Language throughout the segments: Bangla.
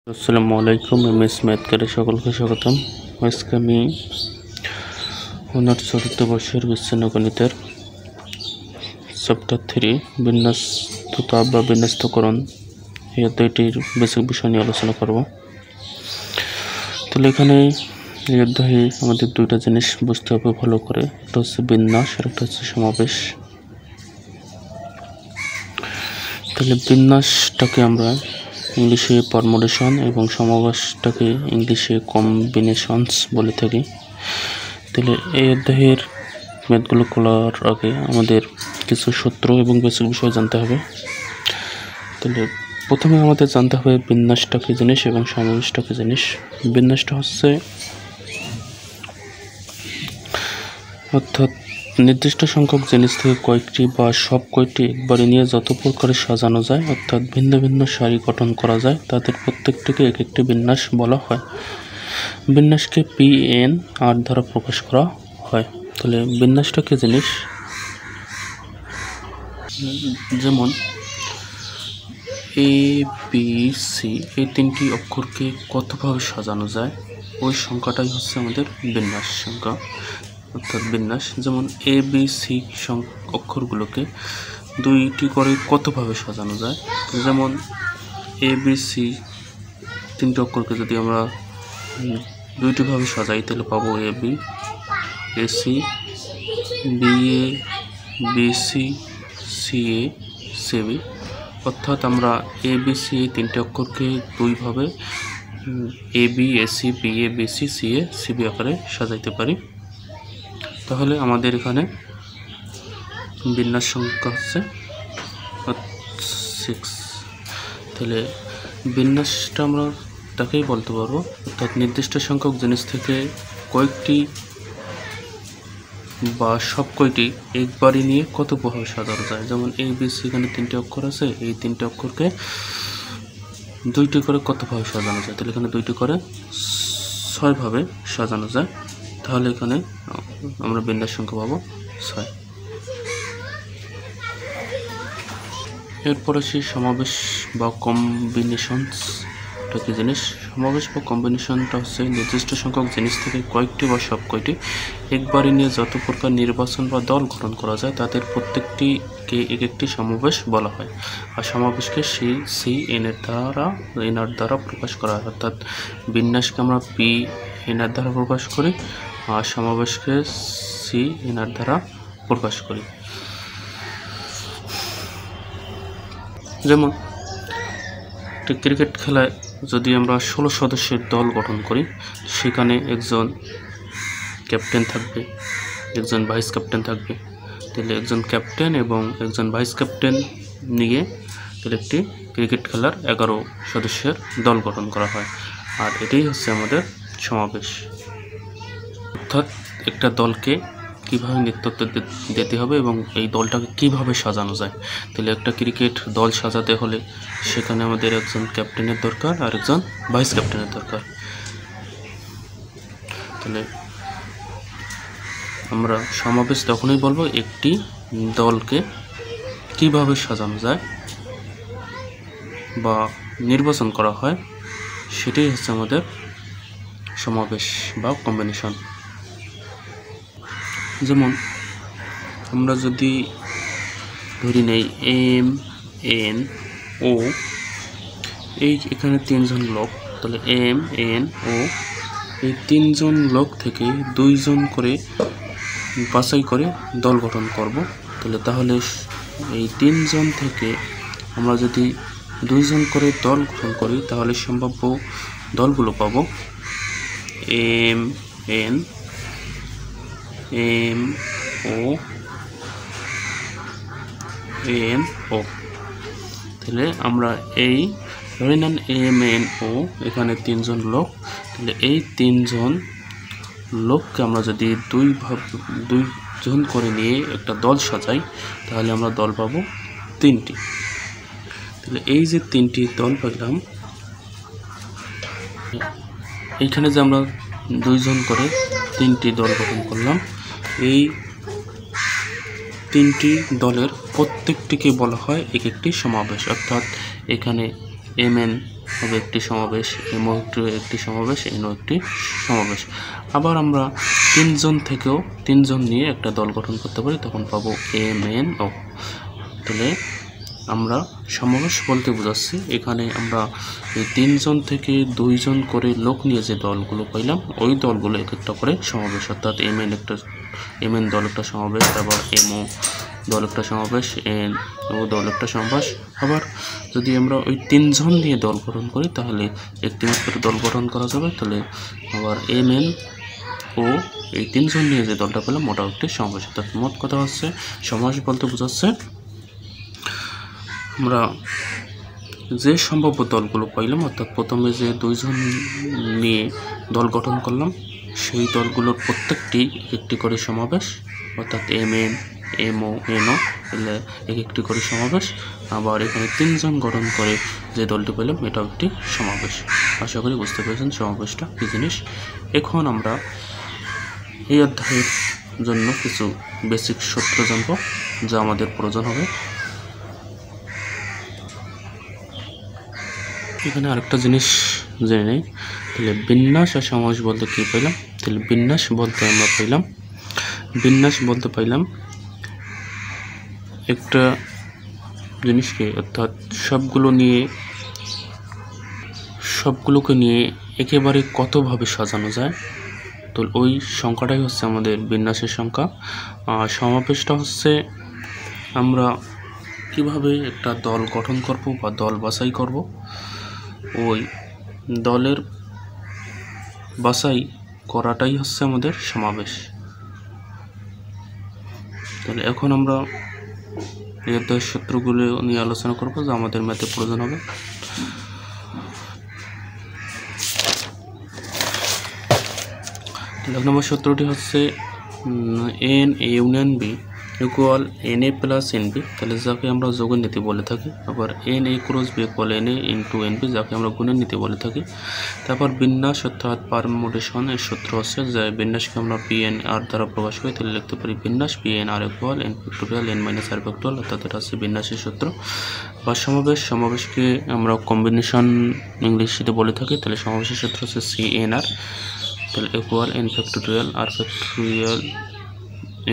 আসসালামু আলাইকুম। এমএস ম্যাথকারে সকলকে স্বাগতম। আজকে আমি অনার্স চতুর্থ বর্ষের বিচ্ছিন্ন গণিতের চ্যাপ্টার 3 বিন্যস্ততা বা বিন্যস্তকরণ এই অধ্যায়টির বেসিক বিষয় নিয়ে আলোচনা করব। তাহলে এখানে এই অধ্যায়ে আমাদের দুইটা জিনিস বুঝতে হবে ভালো করে, একটা হচ্ছে বিন্যাস আর একটা হচ্ছে সমাবেশ। তাহলে বিন্যাসটাকে আমরা ইংলিশে পারমুটেশন এবং সমাবেশটাকে ইংলিশে কম্বিনেশনস বলে থাকি। তাহলে এই অধ্যায়ের ম্যাথগুলো খোলার আগে আমাদের কিছু সূত্র এবং বেসিক বিষয় জানতে হবে। তাহলে প্রথমে আমাদের জানতে হবে বিন্যাসটা কী জিনিস এবং সমাবেশটা কী জিনিস। বিন্যাসটা হচ্ছে অর্থাৎ নির্দিষ্ট সংখ্যক জিনিস থেকে কয়েকটি বা সব কয়টি একবারে নিয়ে যত প্রকারে সাজানো যায়, অর্থাৎ ভিন্ন ভিন্ন সারি গঠন করা যায়, তাদের প্রত্যেকটিকে এক একটি বিন্যাস বলা হয়। বিন্যাসকে PNR দ্বারা প্রকাশ করা হয়। তাহলে বিন্যাসটা কি জিনিস? যেমন ABC এই তিনটি অক্ষরকে কতভাবে সাজানো যায়, ওই সংখ্যাটাই হচ্ছে আমাদের বিন্যাস সংখ্যা, অর্থাৎ বিন্যাস। যেমন ABC অক্ষরগুলোকে দুইটি করে কতভাবে সাজানো যায়। যেমন ABC তিনটি অক্ষরকে যদি আমরা দুইটি ভাবে সাজাই তাহলে পাবো AB, AC, BA, BC, CA, CB। অর্থাৎ আমরা ABC তিনটি অক্ষরকে দুইভাবে AB, AC, BA, BC, CA, CB আকারে সাজাইতে পারি। তাহলে আমাদের এখানে বিন্যাস সংখ্যা হচ্ছে 6। তাহলে বিন্যাসটা আমরা তাকেই বলতে পারবো, অর্থাৎ নির্দিষ্ট সংখ্যক জিনিস থেকে কয়েকটি বা সব কয়টি একবারই নিয়ে কতভাবে সাজানো যায়। যেমন ABC এখানে তিনটি অক্ষর আছে, এই তিনটি অক্ষরকে দুইটি করে কতভাবে সাজানো যায়। তাহলে এখানে দুইটি করে 6 ভাবে সাজানো যায়। তাহলে এখানে আমরা বিন্যাস সংখ্যা পাবো 6। এরপর আসি সমাবেশ বা কম্বিনেশনসটা কি জিনিস। সমাবেশ বা কম্বিনেশনটা হচ্ছে নির্দিষ্ট সংখ্যক জিনিস থেকে কয়েকটি বা সব কয়টি একবারে নিয়ে যত প্রকার নির্বাচন বা দল গঠন করা যায়, তাদের প্রত্যেকটিকে এক একটি সমাবেশ বলা হয়। আর সমাবেশকে CNR দ্বারা প্রকাশ করা হয়। অর্থাৎ বিন্যাসকে আমরা PNR দ্বারা প্রকাশ করি আর সমাবেশকে CNR দ্বারা প্রকাশ করি। যেমন একটি ক্রিকেট খেলায় যদি আমরা 16 সদস্যের দল গঠন করি, সেখানে একজন ক্যাপ্টেন থাকবে, একজন ভাইস ক্যাপ্টেন থাকবে। তাহলে একজন ক্যাপ্টেন এবং একজন ভাইস ক্যাপ্টেন নিয়ে তাহলে একটি ক্রিকেট খেলার 11 সদস্যের দল গঠন করা হয়। আর এটাই হচ্ছে আমাদের সমাবেশ। অর্থাৎ একটা দলকে কীভাবে নেতৃত্ব দিতে হবে এবং এই দলটাকে কীভাবে সাজানো যায়। তাহলে একটা ক্রিকেট দল সাজাতে হলে সেখানে আমাদের একজন ক্যাপ্টেনের দরকার আর একজন ভাইস ক্যাপ্টেনের দরকার। তাহলে আমরা সমাবেশ তখনই বলবো একটি দলকে কিভাবে সাজানো যায় বা নির্বাচন করা হয়, সেটাই হচ্ছে আমাদের সমাবেশ বা কম্বিনেশন। যেমন আমরা যদি ধরি নেই MNO, এখানে তিনজন লোক। তাহলে MNO এই তিনজন লোক থেকে দুইজন করে বাছাই করে দল গঠন করব। তাহলে এই তিনজন থেকে আমরা যদি দুইজন করে দল গঠন করি তাহলে সম্ভাব্য দলগুলো পাবো MNO। তাহলে আমরা এই ধরে নেন MNO এখানে তিনজন লোক। তাহলে এই তিনজন লোককে আমরা যদি দুইজন করে নিয়ে একটা দল সাজাই তাহলে আমরা দল পাবো 3টি। তাহলে এই যে 3টি দল পেলাম, এইখানে যে আমরা দুইজন করে 3টি দল গঠন করলাম, এই 3টি দলের প্রত্যেকটিকে বলা হয় এক একটি সমাবেশ। অর্থাৎ এখানে হবে একটি সমাবেশ, এমও একটি সমাবেশ, এনও একটি সমাবেশ। আবার আমরা তিনজন নিয়ে একটা দল গঠন করতে পারি, তখন পাবো এম এন ও। তাহলে আমরা সমাবেশ বলতে বোঝাচ্ছি এখানে আমরা এই 3 জন থেকে 2 জন করে লোক নিয়ে যে দলগুলো পাইলাম ওই দলগুলো এক একটা করে সমাবেশ, অর্থাৎ এম এন দল একটা সমাবেশ, তারপর এমও দল একটা সমাবেশ, এন ও দল একটা সমাবেশ। আবার যদি আমরা ওই 3 জন নিয়ে দল গঠন করি তাহলে একটি মাত্র দল গঠন করা যাবে। তাহলে আবার এম এন ও এই 3 জন নিয়ে যে দলটা পেলাম ওটা একটি সমাবেশ। অর্থাৎ মোট কথা হচ্ছে সমাবেশ বলতে বোঝাচ্ছে আমরা যে সম্ভাব্য দলগুলো পাইলাম, অর্থাৎ প্রথমে যে 2 জন নিয়ে দল গঠন করলাম সেই দলগুলোর প্রত্যেকটি একটি করে সমাবেশ, অর্থাৎ এম এন এমও এনও এলে একটি করে সমাবেশ। আবার এখানে 3 জন গঠন করে যে দলটি পেলাম এটাও একটি সমাবেশ। আশা করি বুঝতে পেরেছেন সমাবেশটা কী জিনিস। এখন আমরা এই অধ্যায়ের জন্য কিছু বেসিক সূত্র জানব যা আমাদের প্রয়োজন হবে। এখানে আরেকটা জিনিস জেনে নেই। তাহলে বিন্যাস আর সমাবেশ বলতে কী পাইলাম? তাহলে বিন্যাস বলতে পাইলাম একটা জিনিসকে, অর্থাৎ সবগুলোকে নিয়ে একেবারে কতভাবে সাজানো যায়, তো ওই সংখ্যাটাই হচ্ছে আমাদের বিন্যাসের সংখ্যা। আর সমাবেশটা হচ্ছে আমরা কিভাবে একটা দল গঠন করব বা দল বাছাই করব, ওই দলের বাছাই করাটাই হচ্ছে আমাদের সমাবেশ। তাহলে এখন আমরা এই অধ্যায়ের সূত্রগুলো নিয়ে আলোচনা করব যা আমাদের ম্যাথে প্রয়োজন হবে। এক নম্বর সূত্রটি হচ্ছে n A union B equal n A plus n B, তাহলে যাকে আমরা যোগের নীতি বলে থাকি। আবার n A cross B equal n A into n B, যাকে আমরা গুণের নীতি বলে থাকি। তারপর বিন্যাস অর্থাৎ পারমুটেশন এর সূত্র হচ্ছে যে বিন্যাসকে আমরা পি এন আর দ্বারা প্রকাশ করি, তাহলে লিখতে পারি বিন্যাস P N R equal N factorial N minus R factorial, অর্থাৎ এটা হচ্ছে বিন্যাসের সূত্র। বা সমাবেশকে আমরা কম্বিনেশন ইংলিশে বলে থাকি, তাহলে সমাবেশের সূত্র হচ্ছে সি এন আর, তাহলে equal N factorial r factorial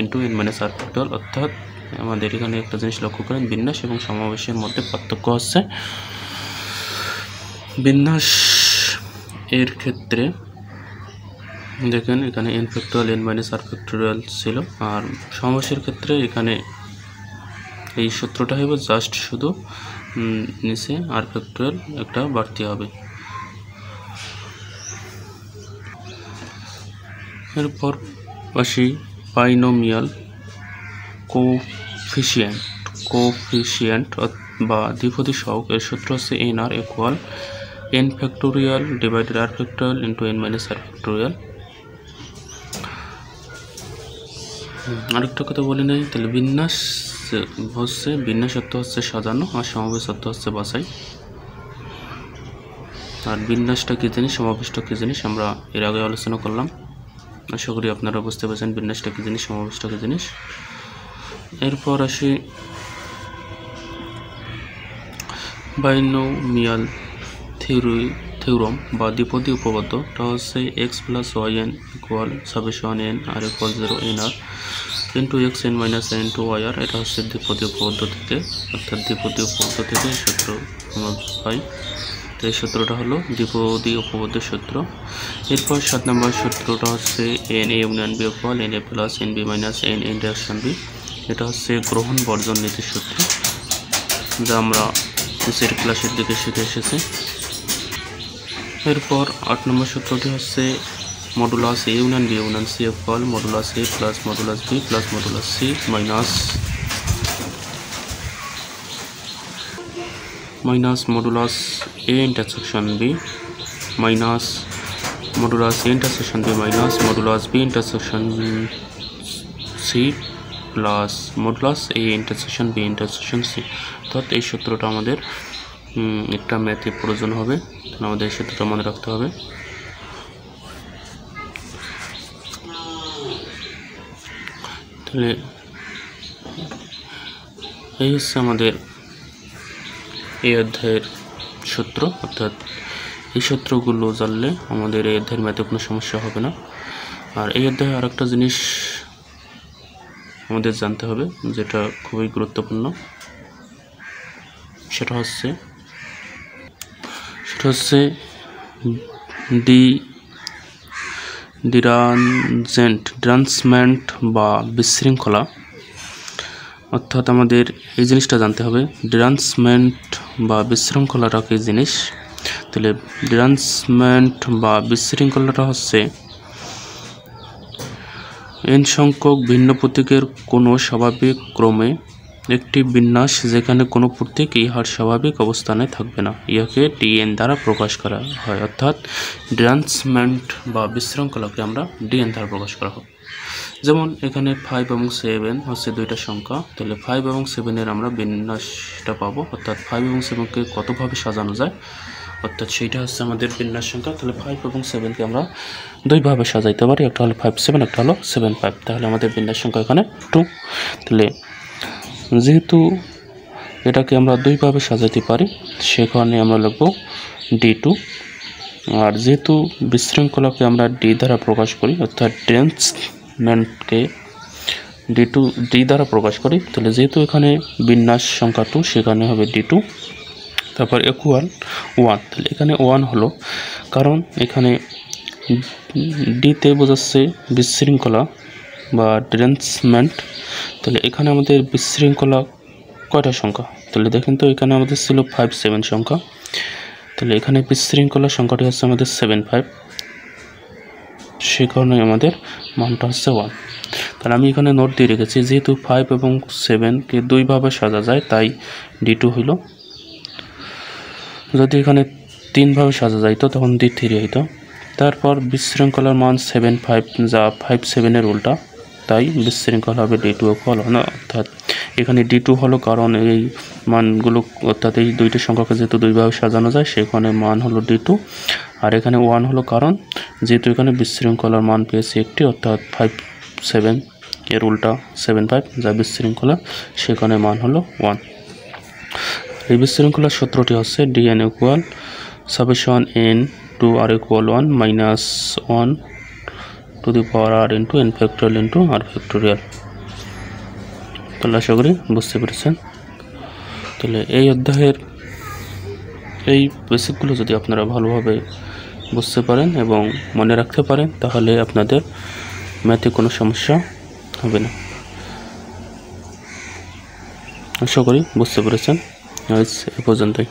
into N minus R factorial. অর্থাৎ আমাদের এখানে একটা জিনিস লক্ষ্য করেন, বিন্যাস এবং সমাবেশের মধ্যে পার্থক্য হচ্ছে বিন্যাস এর ক্ষেত্রে দেখেন এখানে N factorial N minus R factorial ছিল, আর সমাবেশের ক্ষেত্রে এখানে এই সূত্রটা হবে জাস্ট শুধু নিচে আর ফ্যাক্টোরিয়াল একটা বাড়তি হবে। এরপর আসি বাইনোমিয়াল কোফিশিয়েন্ট বা দ্বিপদী সহগ, এর সূত্র হচ্ছে N R equal N factorial divided r factorial into N minus R factorial. আরেকটা কথা বলে নেই, তাহলে বিন্যাস অর্থ হচ্ছে সাজানো আর সমাবেশ অর্থ হচ্ছে বাছাই। আর বিন্যাসটা কী জিনিস, সমাবেশটা কী জিনিস আমরা এর আগে আলোচনা করলাম। আশা করি আপনারা বুঝতে পেরেছেন বিন্যাসটা কী জিনিস, সমাবেশটা কী জিনিস। এরপর আসি বাইনোমিয়াল থিওরাম বা দ্বিপদী উপপাদ্য। এটা হচ্ছে X plus Y N equal summation N R equal 0 N R into X N minus N to Y R. এটা হচ্ছে দ্বিপদী উপপাদ্য থেকে, অর্থাৎ দ্বিপদী উপপাদ্য থেকে সূত্র আমরা পাই। তো এই সূত্রটা হলো দ্বিপদী উপপাদ্যের সূত্র। এরপর 7 নম্বর সূত্রটা হচ্ছে n A union B equal n A plus n B minus n intersection B. এটা হচ্ছে গ্রহণ বর্জন নীতির সূত্র, যা আমরা নিচের ক্লাসের দিকে শিখে এসেছি। এরপর 8 নম্বর সূত্রটি হচ্ছে modulus A union B union C equal modulus A plus modulus B plus modulus C minus modulus A intersection B minus modulus A intersection B minus modulus B intersection C plus modulus A intersection B intersection C. অর্থাৎ এই সূত্রটা আমাদের একটা ম্যাথে প্রয়োজন হবে, আমাদের এই সূত্রটা মনে রাখতে হবে। তাহলে এই হচ্ছে আমাদের এই অধ্যায়ের সূত্র, অর্থাৎ এই সূত্রগুলো জানলে আমাদের এই অধ্যায়ের ম্যাথে কোনো সমস্যা হবে না। আর এই অধ্যায়ে আরেকটা জিনিস আমাদের জানতে হবে যেটা খুবই গুরুত্বপূর্ণ, সেটা হচ্ছে ডিরাঞ্জমেন্ট বা বিশৃঙ্খলা। অর্থাৎ আমাদের এই জিনিসটা জানতে হবে ডিরাঞ্জমেন্ট বা বিশৃঙ্খলাটা কী জিনিস। তাহলে ডিরাঞ্জমেন্ট বা বিশৃঙ্খলাটা হচ্ছে n সংখ্যক ভিন্ন প্রতীকের কোনো স্বাভাবিক ক্রমে একটি বিন্যাস যেখানে কোনো প্রতীক ইহার স্বাভাবিক অবস্থানে থাকবে না, ইহাকে dn দ্বারা প্রকাশ করা হয়। অর্থাৎ ডিরাঞ্জমেন্ট বা বিশৃঙ্খলাকে আমরা dn দ্বারা প্রকাশ করা হয়। যেমন এখানে 5 এবং 7 হচ্ছে দুইটা সংখ্যা, তাহলে 5 এবং 7-এর আমরা বিন্যাসটা পাবো, অর্থাৎ 5 এবং 7কে কতভাবে সাজানো যায়, অর্থাৎ সেইটা হচ্ছে আমাদের বিন্যাস সংখ্যা। তাহলে 5 এবং 7কে আমরা দুইভাবে সাজাইতে পারি, একটা হলো 5 7, একটা হলো 7 5। তাহলে আমাদের বিন্যাস সংখ্যা এখানে 2। তাহলে যেহেতু এটাকে আমরা দুইভাবে সাজাইতে পারি সেখানে আমরা লিখব d2। আর যেহেতু বিশৃঙ্খলাকে আমরা d দ্বারা প্রকাশ করি, অর্থাৎ ডিরাঞ্জমেন্টকে d দ্বারা প্রকাশ করি, তাহলে যেহেতু এখানে বিন্যাস সংখ্যা 2 সেখানে হবে d2। তারপর ইকুয়াল 1। তাহলে এখানে 1 হলো কারণ এখানে ডিতে বোঝাচ্ছে বিশৃঙ্খলা বা ডিরাঞ্জমেন্ট। তাহলে এখানে আমাদের বিশৃঙ্খলা কয়টা সংখ্যা, তাহলে দেখেন তো এখানে আমাদের ছিল 5 7 সংখ্যা, তাহলে এখানে বিশৃঙ্খলা সংখ্যাটি হচ্ছে আমাদের 7 5, সে কারণে আমাদের মানটা হচ্ছে 1। তাহলে আমি এখানে নোট দিয়ে রেখেছি যেহেতু 5 এবং 7কে দুইভাবে সাজা যায় তাই d2 হইল। যদি এখানে 3ভাবে সাজা যাইতো তখন d3 হইতো। তারপর বিশৃঙ্খলার মান 7 5 যা 5 7-এর উল্টা, তাই বিশৃঙ্খলা হবে d2 ইকুয়াল 1। অর্থাৎ এখানে d2 হলো কারণ এই মানগুলো, অর্থাৎ এই দুইটি সংখ্যাকে যেহেতু দুইভাবে সাজানো যায় সেখানে মান হলো d2। আর এখানে 1 হলো কারণ যেহেতু এখানে বিশৃঙ্খলার মান পেয়েছি একটি, অর্থাৎ 5 7-এর উল্টা 7 5 যা বিশৃঙ্খলা, সেখানে মান হলো 1। এই বিশৃঙ্খলার সূত্রটি হচ্ছে dn equal summation n to r equal 1 minus 1 to the power r into n factorial into r factorial। তাহলে আশা করি বুঝতে পেরেছেন। তাহলে এই অধ্যায়ের এই বেসিকগুলো যদি আপনারা ভালোভাবে বুঝতে পারেন এবং মনে রাখতে পারেন তাহলে আপনাদের ম্যাথে কোনো সমস্যা হবে না। আশা করি বুঝতে পেরেছেন। আজ এ পর্যন্তই।